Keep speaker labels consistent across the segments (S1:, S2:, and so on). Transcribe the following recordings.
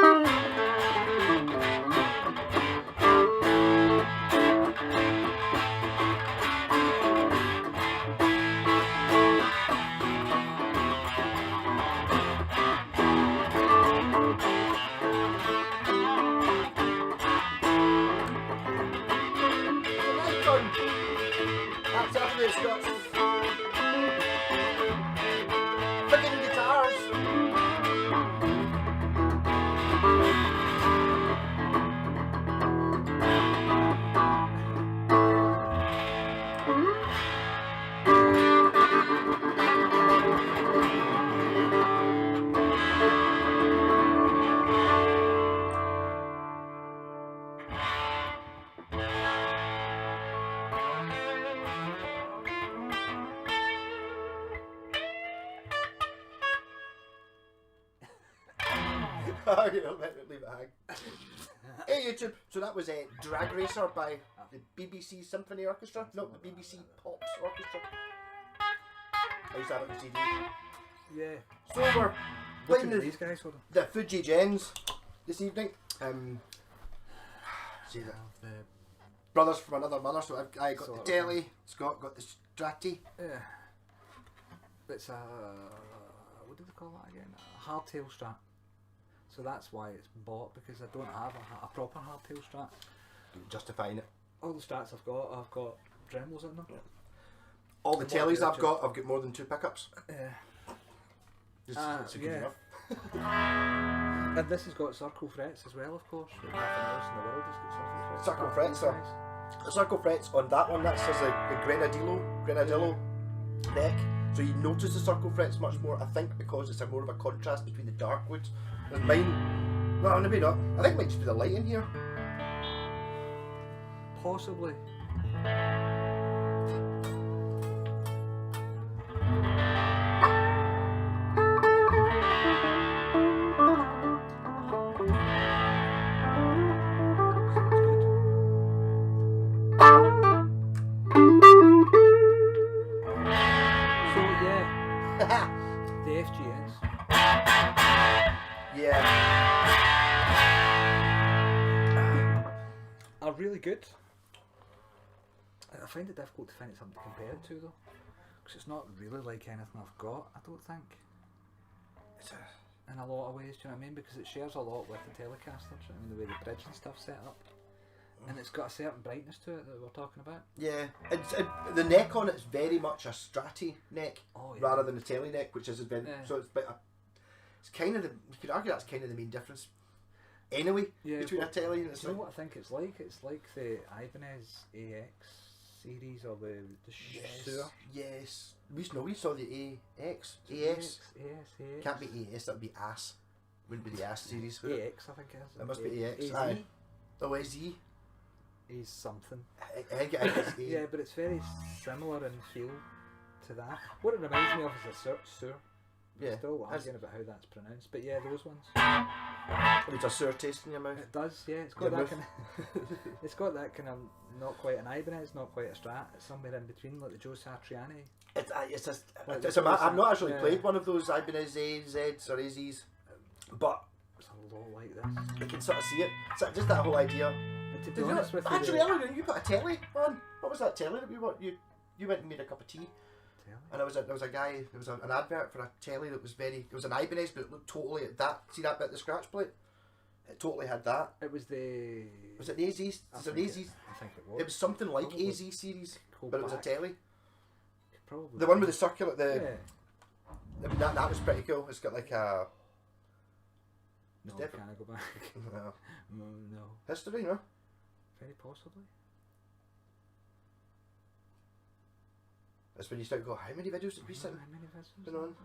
S1: That's after Scotts friggin' guitars. Oh, you know, leave it hang. Hey YouTube, so that was a Drag Racer by the BBC Symphony Orchestra, no, the BBC Pops Orchestra. I used to have it on CD.
S2: Yeah.
S1: So we're playing
S2: these guys,
S1: the fujigens this evening. See the brothers from another mother, so I got the telly, Scott got the Stratty.
S2: Yeah. It's a, what do they call that again? A hardtail Strat. So that's why it's bought, because I don't have a proper hardtail Strat.
S1: Justifying it.
S2: All the Strats I've got Dremels in them.
S1: All the tellies I've got more than 2 pickups.
S2: Yeah.
S1: It's good enough.
S2: And this has got circle frets as well, of course. Nothing else in the world has got
S1: Circle frets, the circle frets on that one, that says the Grenadillo neck. So you notice the circle frets much more, I think, because it's more of a contrast between the dark woods. Whereas mine, well, maybe not. I think it might just be the light in here.
S2: Possibly. The FGNs.
S1: Yeah.
S2: Are really good. I find it difficult to find something to compare it to though, because it's not really like anything I've got, I don't think. In a lot of ways, do you know what I mean? Because it shares a lot with the Telecaster, do you know what I mean? The way the bridge and stuff set up. And it's got a certain brightness to it that we're talking about.
S1: Yeah, the neck on it is very much a Stratty neck, rather than a telly neck, which is a very, so it's kind of the, you could argue that's kind of the main difference anyway, between a telly and a.
S2: You know what I think it's like? It's like the Ibanez AX series or the Sur.
S1: Yes, we saw the AX. Can't be AS, that would be AS. Wouldn't be the AS series.
S2: AX, I think it is.
S1: It must be AX. Aye. Oh, SE.
S2: Is something.
S1: I think it's A.
S2: Yeah, but it's very similar in feel to that. What it reminds me of is a Sur.
S1: Yeah.
S2: Still arguing about how that's pronounced, but yeah, those ones.
S1: There's a sour taste in your mouth.
S2: It does, yeah. It's got that kind of. It's got that kind of not quite an Ibanez, not quite a Strat. It's somewhere in between, like the Joe Satriani.
S1: I've not actually played one of those Ibanez AZs or AZs, but
S2: it's a lot like this.
S1: You can sort of see it. So just that whole idea.
S2: And to be honest with you,
S1: actually, earlier you put a telly on. What was that telly that you went and made a cup of tea? And there was a guy. There was an advert for a telly that was very. It was an Ibanez, but it looked totally at that. See that bit of the scratch plate? It totally had that.
S2: It was the.
S1: Was it the AZ? Was it the AZ?
S2: I think it was.
S1: It was something like probably. AZ series, but it was a telly.
S2: Probably.
S1: The one with the circular. That was pretty cool. It's got like a.
S2: No, can I go back?
S1: No.
S2: No.
S1: History, no?
S2: Very possibly.
S1: That's when you start to go, how many videos did we send?
S2: How many videos?
S1: Been on?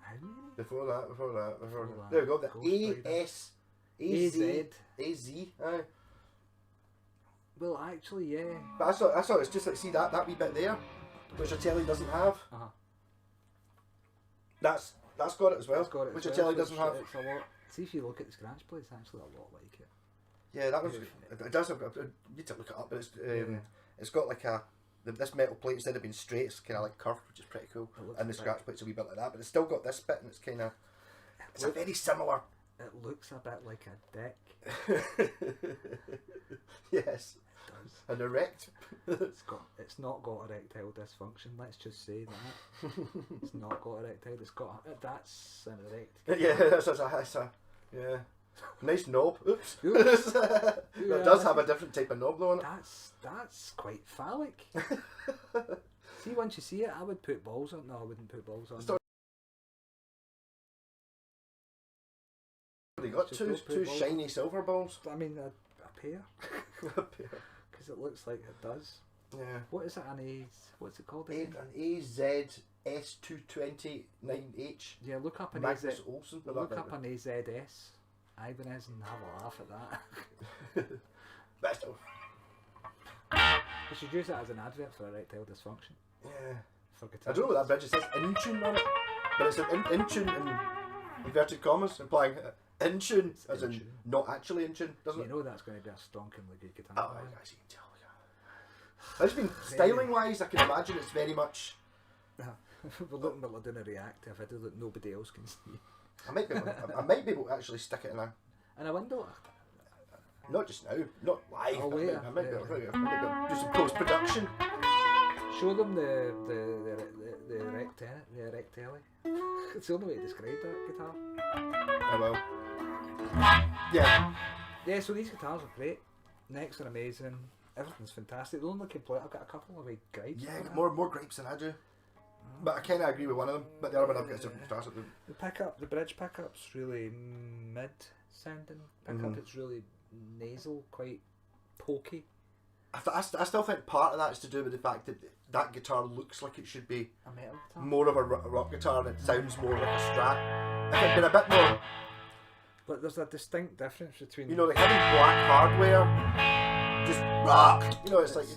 S2: How many?
S1: Before that. There we go, the AZ, aye.
S2: Well, actually, yeah.
S1: But I saw it's just like, see that wee bit there, which a telly doesn't have. That's got it as well, which a telly doesn't have.
S2: It's a lot. See, if you look at the scratch plate, it's actually a lot like it.
S1: Yeah, that was. It does have. I need to look it up, but it's got like this metal plate, instead of being straight, it's kind of like curved, which is pretty cool. And the scratch plate's a wee bit like that, but it's still got this bit, and it's kind of. It's a very similar
S2: it looks a bit like a dick.
S1: Yes.
S2: It does.
S1: An erect.
S2: It's not got erectile dysfunction. Let's just say that. It's not got erectile. It's got that's an erect.
S1: Yeah, that's a yeah. Nice knob. Oops. That does have a different type of knob though on it.
S2: That's quite phallic. See, once you see it, I would put balls on. No, I wouldn't put balls on.
S1: They got two shiny silver balls.
S2: I mean, a pair.
S1: A pair.
S2: Because it looks like it does.
S1: Yeah.
S2: What is it? What's it called?
S1: An AZS229H.
S2: Yeah, look up an
S1: Magnus Olsen.
S2: Look up an AZS Ibanez and have a laugh at that.
S1: But still.
S2: We should use that as an advert for erectile dysfunction.
S1: Yeah.
S2: For
S1: I don't know what that bridge says in tune on it, but it's an in tune in inverted commas, implying in tune as in not actually in tune, doesn't it?
S2: You know that's going to be a stonkingly good guitar.
S1: Oh, I see. I just mean styling wise, I can imagine it's very much.
S2: We're looking at doing a reactive video that nobody else can see.
S1: I might be able to actually stick it in a
S2: window.
S1: Not just now, not live.
S2: Oh, later.
S1: I might be able to do some post production.
S2: Show them the erectile. It's the only way to describe that guitar.
S1: Oh well. Yeah.
S2: Yeah, so these guitars are great. Necks are amazing. Everything's fantastic. The only complaint, I've got a couple of gripes.
S1: Yeah, more gripes than I do. But I kind of agree with one of them. But the other one I've got some guitars.
S2: The bridge pickup's really mid sounding pickup. It's really nasal, quite pokey.
S1: I still think part of that is to do with the fact that that guitar looks like it should be
S2: a metal guitar.
S1: More of a rock guitar, and it sounds more like a Strat. If it'd been a bit more.
S2: But there's a distinct difference between.
S1: You know, like having black hardware, just rock. You know, it's like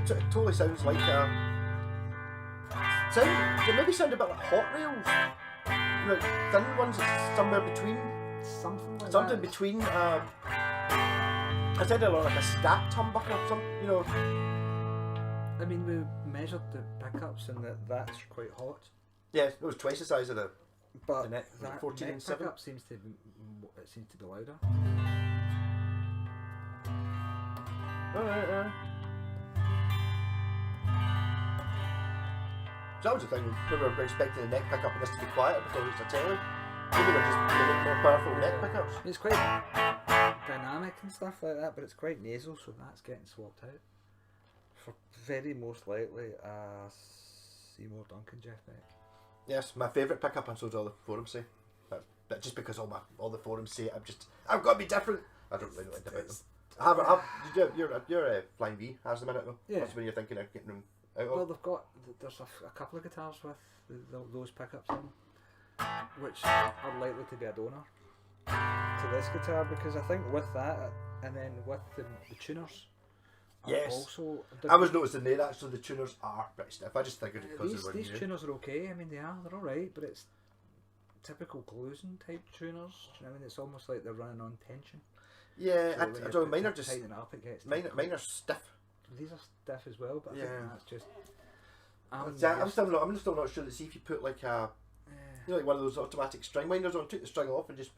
S1: it totally sounds like it maybe sound a bit like Hot Rails. You know, like thin ones, it's somewhere between. Something between. I said it like a scat humbucker or something. You know.
S2: I mean, we measured the pickups and that's quite hot.
S1: Yeah, it was twice the size of the.
S2: But
S1: the neck,
S2: that
S1: 14
S2: neck
S1: and 7.
S2: pickup seems to be louder.
S1: Alright. So that was the thing. We were expecting the neck pickup and this to be quieter because it's a telly. Maybe they're just giving more powerful neck pickups.
S2: It's quite dynamic and stuff like that, but it's quite nasal, so that's getting swapped out. For very most likely a Seymour Duncan Jeff Beck.
S1: Yes, my favourite pickup, and so do all the forums say. But just because all the forums say it, I've got to be different. I don't really know anything about them. Your Flying V has them in it though.
S2: Yeah.
S1: That's when you're thinking of getting them out of.
S2: Well, there's a couple of guitars with those pickups in, which are likely to be a donor to this guitar, because I think with that and then with the tuners.
S1: Yes.
S2: Also,
S1: I was noticing there actually the tuners are pretty stiff. I just figured it because they were
S2: these
S1: new.
S2: tuners are okay. I mean, they're alright, but it's typical Glusen type tuners. I mean, it's almost like they're running on tension.
S1: Yeah,
S2: So
S1: I don't know. Mine are just
S2: tightening up, it gets
S1: mine are stiff.
S2: These are stiff as well, but I think that's just.
S1: I'm still not sure that see if you put like a you know, like one of those automatic string winders on, took the string off and just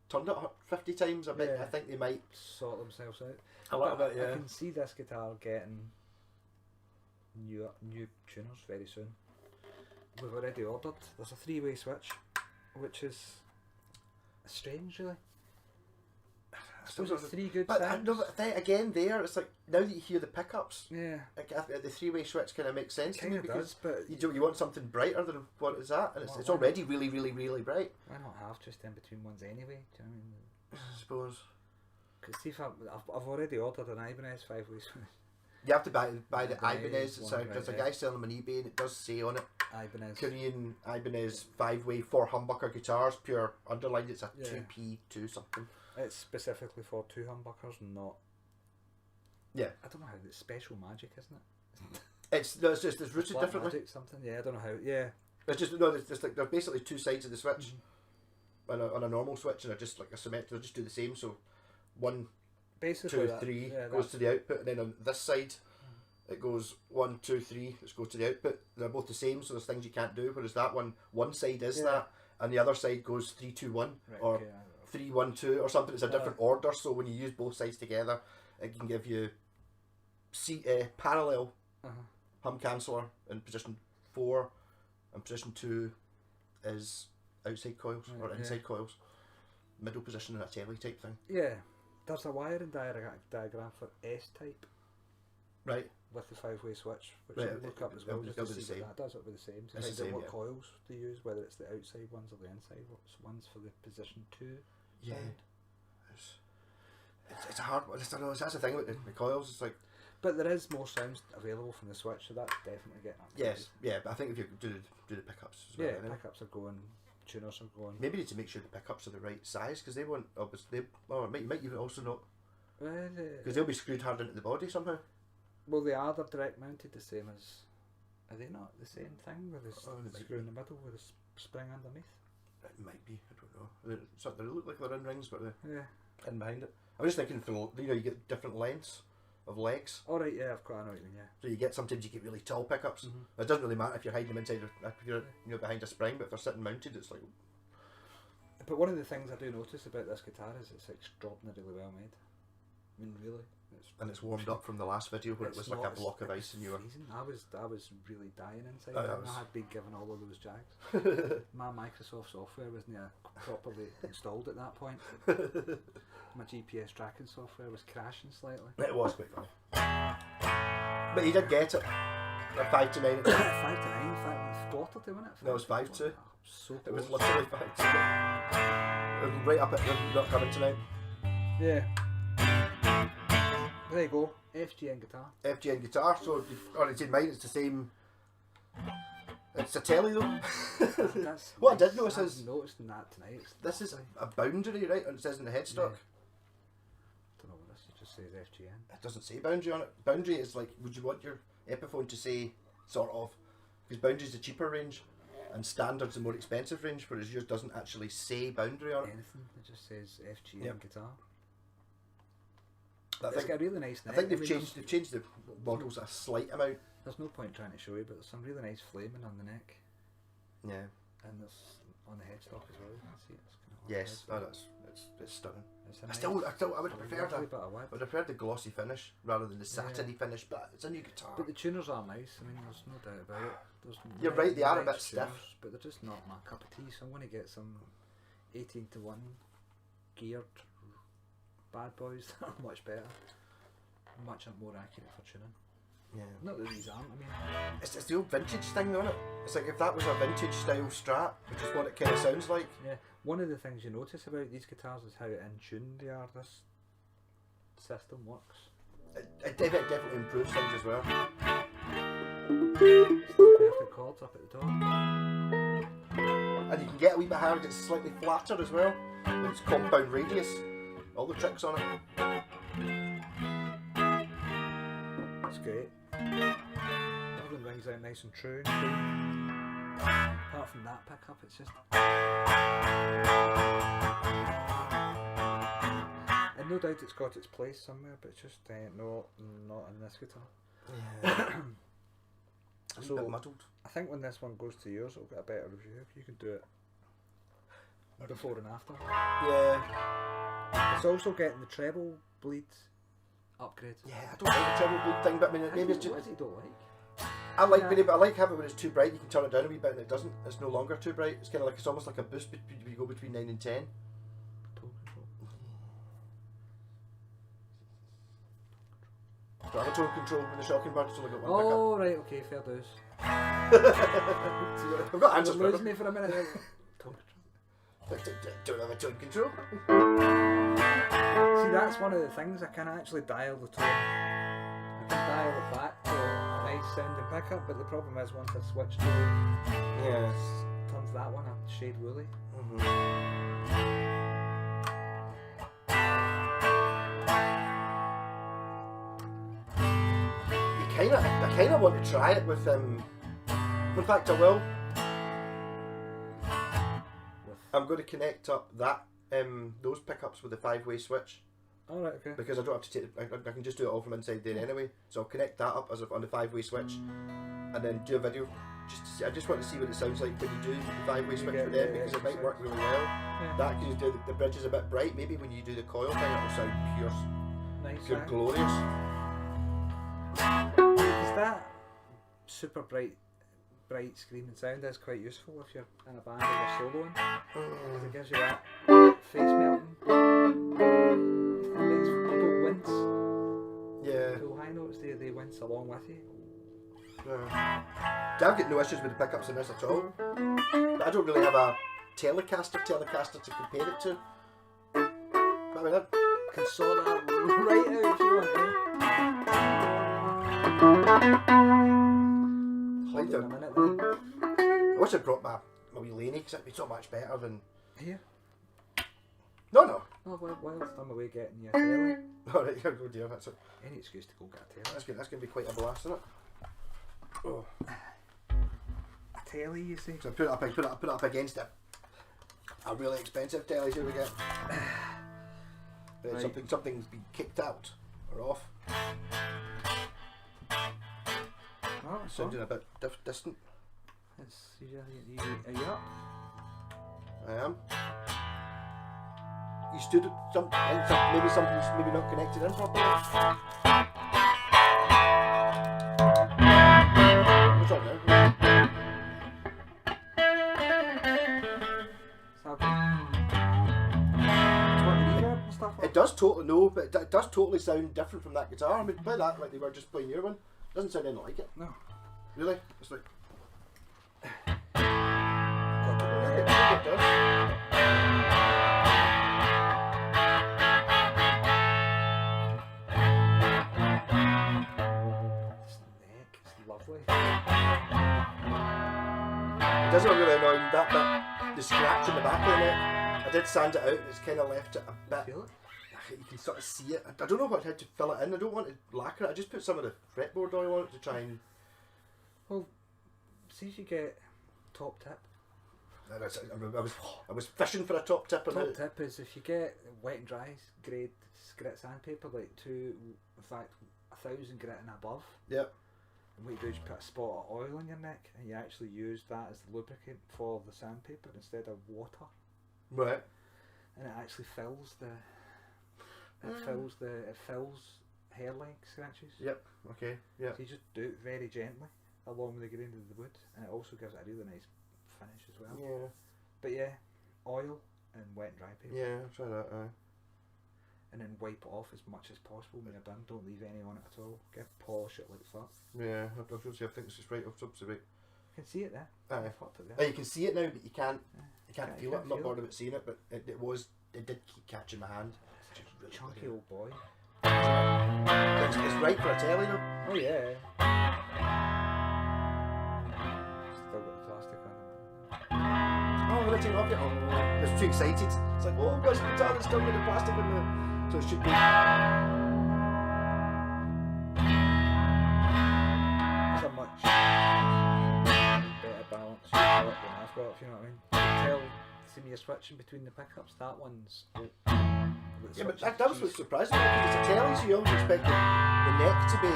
S1: turned it 50 times. I think they might
S2: sort themselves out.
S1: A little bit, yeah.
S2: I can see this guitar getting new tuners very soon. We've already ordered. There's a 3-way switch, which is strange, really. I suppose it's 3 good sounds.
S1: No, but again, it's like now that you hear the pickups,
S2: yeah,
S1: like the 3-way switch kind of makes sense to me because
S2: but
S1: you want something brighter than what is that, and it's already really, really, really bright.
S2: Why not have just in between ones anyway? Do you know what I mean?
S1: I suppose.
S2: Because see, if I've already ordered an Ibanez 5-way switch.
S1: You have to buy the Ibanez. There's a guy selling them on eBay, and it does say on it
S2: Ibanez.
S1: Korean Ibanez 5-way for humbucker guitars, pure underlined. It's a 2P2 something.
S2: It's specifically for 2 humbuckers, not.
S1: Yeah.
S2: I don't know how it's special magic, isn't it?
S1: It's rooted differently.
S2: Magic something. Yeah, I don't know how. Yeah.
S1: It's just it's like they're basically 2 sides of the switch. On a normal switch, and they're just like a symmetric. They'll just do the same. So 1,
S2: basically
S1: 2, 3 goes to the output, and then on this side it goes 1, 2, 3. Let's go to the output. They're both the same, so there's things you can't do. Whereas that one side is that, and the other side goes 3, 2, 1, or 3, 1, 2, or something. It's a different order. So when you use both sides together, it can give you parallel hum canceller in position 4, and position 2 is outside coils or inside coils. Middle position in a telly type thing.
S2: Yeah, there's a wiring diagram for S type.
S1: Right.
S2: With the 5-way switch, which
S1: Right,
S2: I'll look up as well.
S1: it'll
S2: Just
S1: be
S2: to
S1: the
S2: see
S1: same.
S2: what that does. It'll be the same. To
S1: It's
S2: find
S1: the
S2: out
S1: same,
S2: what
S1: yeah.
S2: coils they use, whether it's the outside ones or the inside ones for the position 2.
S1: Yeah. It's a hard one. I don't know. That's the thing with the coils. It's like.
S2: But there is more sounds available from the switch, so that's definitely getting upgraded.
S1: Yes. Yeah. But I think if you do the pickups as well.
S2: Yeah,
S1: anyway.
S2: pickups are going, tuners are going.
S1: Maybe need to make sure the pickups are the right size because they won't obviously. Well, it might even also not because they'll be screwed hard into the body somehow.
S2: Well, they are. They're direct mounted the same as. Are they not the same thing with the screw in the middle with a spring underneath?
S1: It might be. I don't know. They look like they're in rings, but they're
S2: Yeah.
S1: in behind it. I'm just thinking for you get different lengths of legs.
S2: All right. Yeah, I've got. I know what you mean. Yeah.
S1: So you get sometimes you get really tall pickups. It doesn't really matter if you're hiding them inside or if you're behind a spring, but if they're sitting mounted, it's like.
S2: But one of the things I do notice about this guitar is it's extraordinarily well made. I mean, really.
S1: It's warmed up from the last video where it was like a block of ice and you were.
S2: Freezing. I was really dying inside.
S1: I
S2: I had been given all of those jags. My Microsoft software wasn't properly installed at that point. My GPS tracking software was crashing slightly.
S1: It was quite funny. But you did get it. At 5 to 9.
S2: 5 to 9, quarter to, wasn't it?
S1: No, it was 5 to.
S2: So
S1: It was
S2: close.
S1: literally 5 to. It was right up at the not coming tonight.
S2: Yeah. There you go. FGN guitar.
S1: FGN guitar, so it's in mine, it's the same. It's a telly though.
S2: That's
S1: What I
S2: nice.
S1: did notice is
S2: I've noticed that tonight. It's
S1: this is
S2: lovely.
S1: a boundary, right? And it says in the headstock.
S2: Don't know what this is. It just says FGN.
S1: It doesn't say boundary on it. Boundary is like, would you want your Epiphone to say sort of? Because boundary is the cheaper range, and standard's the more expensive range. Whereas yours doesn't actually say boundary on it.
S2: Anything. It just says FGN
S1: Yep.
S2: guitar.
S1: I
S2: It's
S1: think,
S2: got a really nice neck.
S1: I think they've
S2: mean,
S1: changed the models a slight amount.
S2: There's no point trying to show you, but there's some really nice flaming on the neck,
S1: Yeah.
S2: and there's on the headstock as well. You can see it's kind of
S1: Yes, that is. It's stunning.
S2: It's a
S1: I
S2: nice,
S1: still I would have preferred
S2: lovely
S1: a,
S2: bit of wood.
S1: I would have preferred the glossy finish rather than the satiny finish. But it's a new guitar.
S2: But the tuners are nice. I mean, there's no doubt about it. There's
S1: You're right, they are a
S2: nice
S1: bit stiff.
S2: tuners, but they're just not my cup of tea. So I'm going to get some 18 to 1 geared bad boys that are much better, much more accurate for tuning.
S1: Yeah.
S2: Not that these aren't. I mean,
S1: It's the old vintage thing, isn't it? It's like if that was a vintage style Strat, which is what it kind of sounds like.
S2: yeah. One of the things you notice about these guitars is how in tune they are. This system works.
S1: It definitely improves things as well.
S2: Still perfect chords up at the top.
S1: And you can get a wee bit higher, it's slightly flatter as well. It's compound radius. All the tricks on it.
S2: It's great. Everything rings out nice and true. Apart from that pickup, it's just. And no doubt it's got its place somewhere, but it's just not in this guitar.
S1: Yeah. It's a
S2: So-
S1: bit muddled.
S2: I think when this one goes to yours, it'll get a better review. If you can do it before and after.
S1: Yeah.
S2: It's also getting the treble bleed upgrade.
S1: Yeah, I don't like the treble bleed thing, but I mean, maybe it's
S2: What
S1: just.
S2: is it you don't like?
S1: I like
S2: Yeah.
S1: but I like having it when it's too bright. You can turn it down a wee bit, and it doesn't. It's no longer too bright. It's kind of like it's almost like a boost. You go between 9 and 10.
S2: Tone control.
S1: Do I have a tone control in the shocking bird? It's only got one
S2: Oh, right, okay, fair dues.
S1: pickup. I've got answers for
S2: Lose
S1: them.
S2: me for a minute there. Tone control.
S1: Don't have a tone control.
S2: See, that's one of the things. I can actually dial the tone. I can dial it back to a nice sounding pickup, but the problem is once I switch to
S1: Yeah.
S2: turns that one a shade woolly.
S1: I kind of want to try it with in fact I will. I'm going to connect up that those pickups with the 5-way switch
S2: Alright, okay.
S1: because I don't have to take. I can just do it all from inside there anyway. So I'll connect that up as on the 5-way switch, and then do a video. I just want to see what it sounds like when you do the 5-way switch with them, because it might work really well.
S2: Yeah.
S1: That can just do the bridge is a bit bright. Maybe when you do the coil thing, it'll sound pure,
S2: Nice.
S1: pure glorious.
S2: Because that super bright screaming sound is quite useful if you're in a band or you're soloing. Because it gives you that face melting. It makes people wince.
S1: Yeah.
S2: Cool high notes, they wince along with you.
S1: I've got no issues with the pickups in this at all. But I don't really have a Telecaster to compare it to. But I mean,
S2: Can sort that right out if you want. Hold on a minute then.
S1: I wish I'd brought my wee Laney, because it'd be so much better than.
S2: Here.
S1: No.
S2: Oh, whilst I'm away getting your telly.
S1: Alright, yeah, go dear, that's it.
S2: Any excuse to go get a telly.
S1: That's going to be quite a blast, isn't it? Oh.
S2: A telly, you see.
S1: So I put it up against it. A really expensive telly here we get.
S2: Right.
S1: Something's been kicked out or off.
S2: Oh,
S1: Sounding a bit distant.
S2: Are you up?
S1: I am. You stood at maybe something's maybe not connected in properly. What's up now? It does totally but it does totally sound different from that guitar. I mean, play that like they were just playing your one. Doesn't sound anything like it.
S2: No.
S1: Really? It's like.
S2: Got
S1: It does.
S2: It's neck, it's lovely.
S1: It doesn't really annoy me, that bit, the scratch in the back of the neck. I did sand it out, it's kind of left it a bit.
S2: Feel it?
S1: You can sort of see it. I don't know what I had to fill it in. I don't want to lacquer it. I just put some of the fretboard oil on it to try and.
S2: Well, see if you get top tip.
S1: I was fishing for a top tip.
S2: Top tip is if you get wet and dry grade grit sandpaper, like 1,000 grit and above.
S1: Yep.
S2: And what you do is you put a spot of oil on your neck, and you actually use that as the lubricant for the sandpaper instead of water.
S1: Right.
S2: And it actually fills it fills hairline scratches.
S1: Yep. Okay. Yeah.
S2: So you just do it very gently along with the grain of the wood, and it also gives it a really nice finish as well.
S1: Yeah.
S2: But yeah, oil and wet and dry paper.
S1: Yeah. Try that.
S2: And then wipe it off as much as possible when you're done. Don't leave any on it at all. Polish it like fuck.
S1: Yeah. I think it's just right. It's right.
S2: You can see it there.
S1: Aye.
S2: I fucked it there.
S1: You can see it now, but you can't.
S2: Yeah.
S1: You can't feel it. I'm not bothered about seeing it, but it did keep catching my hand.
S2: It's just really chunky old boy.
S1: It's right for a telly though.
S2: Oh yeah. Still got the plastic on it.
S1: Oh, I'm gonna take it off yet. Oh, it's too excited. It's like, oh, I've got a guitar that's still got the plastic in the. So it should be.
S2: It's a much better balance you've got than I've got, if you know what I mean. You can tell, see me switching between the pickups, that one's.
S1: Yeah, but that was what surprised me, because it's a telly, so you always expect the neck to be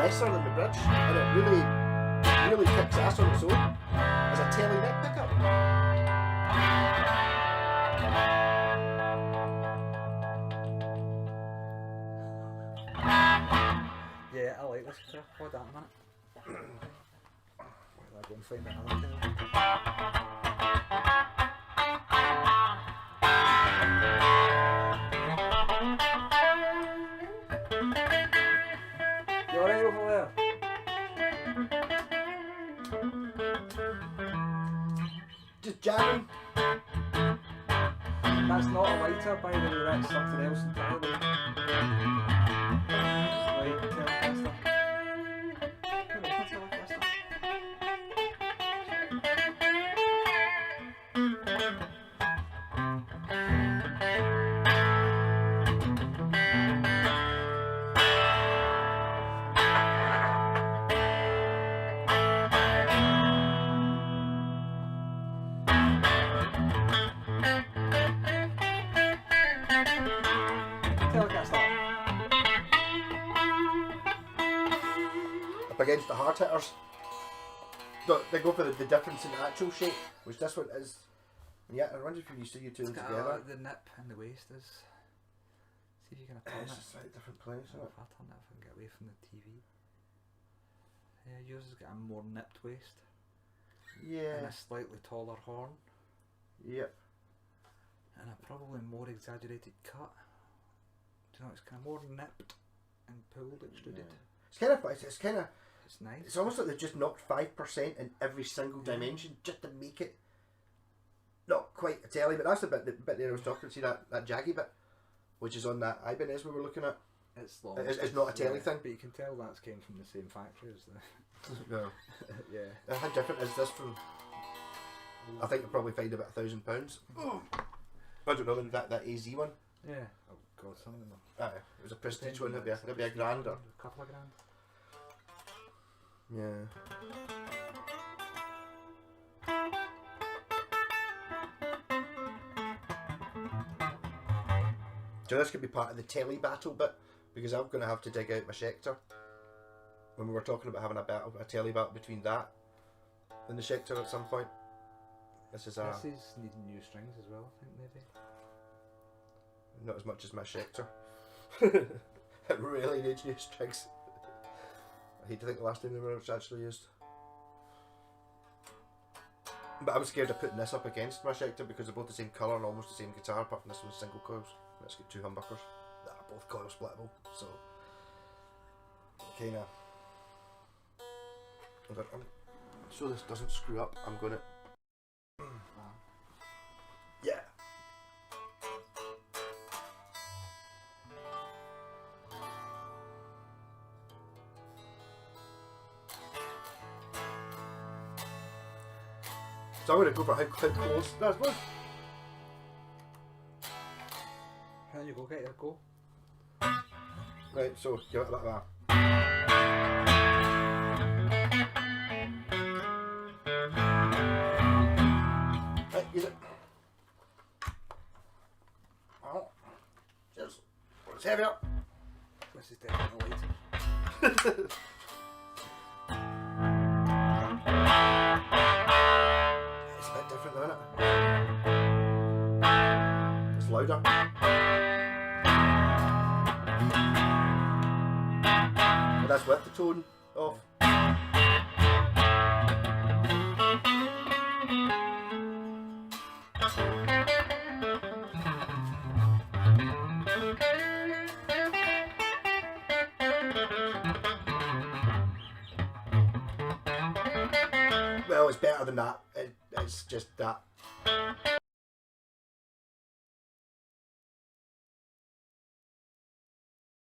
S1: lesser than the bridge, and it really kicks ass on its own as a telly neck pickup.
S2: Yeah, I like this guitar. Hold on a minute. Where do I go and find another telly? You alright over there?
S1: Just jamming.
S2: That's not a lighter, by the way, that's something else entirely. Right, Telecaster. Hello, Telecaster.
S1: against the hard hitters. They go for the difference in the actual shape, which this one is. Yeah, I wonder if you see you two together.
S2: The nip and the waist is. See if you can turn it.
S1: It's a slightly different place, isn't it?
S2: If I turn it, if I can get away from the TV. Yeah, yours has got a more nipped waist.
S1: Yeah.
S2: And a slightly taller horn.
S1: Yep.
S2: And a probably more exaggerated cut. Do you know, it's kind of more nipped and pulled, extruded.
S1: Yeah. It's kind of.
S2: It's nice.
S1: It's almost like they've just knocked 5% in every single dimension just to make it not quite a telly, but that's the bit there I was talking. See that jaggy bit, which is on that Ibanez we were looking at.
S2: It's long.
S1: It's not a telly thing,
S2: but you can tell that's came from the same factory as the.
S1: No.
S2: Yeah.
S1: How different is this from? I think you'll probably find about £1,000. Oh. I don't know that AZ one.
S2: Yeah. Oh God, some of them.
S1: It was a prestige one. It'd be a grand or
S2: a couple of grand.
S1: Yeah. So this could be part of the telly battle bit, because I'm going to have to dig out my Schecter. When we were talking about having a telly battle between that and the Schecter at some point. This is
S2: needing new strings as well, I think maybe.
S1: Not as much as my Schecter. It really needs new strings. I hate to think the last time they were actually used. But I'm scared of putting this up against my Schecter because they're both the same colour and almost the same guitar, apart from this one's single coils. Let's get 2 humbuckers that are both coil splittable, so kinda. So this doesn't screw up, I'm gonna. Yeah. So I'm going to go for how close. That's one.
S2: Here you go, get your go.
S1: Right, so give it like that. Right, use it. Oh, cheers. It's heavier.
S2: This is definitely lighter.
S1: It's a bit different though, isn't it? It's louder. And that's with the tone off. Well, it's better than that. It's just that.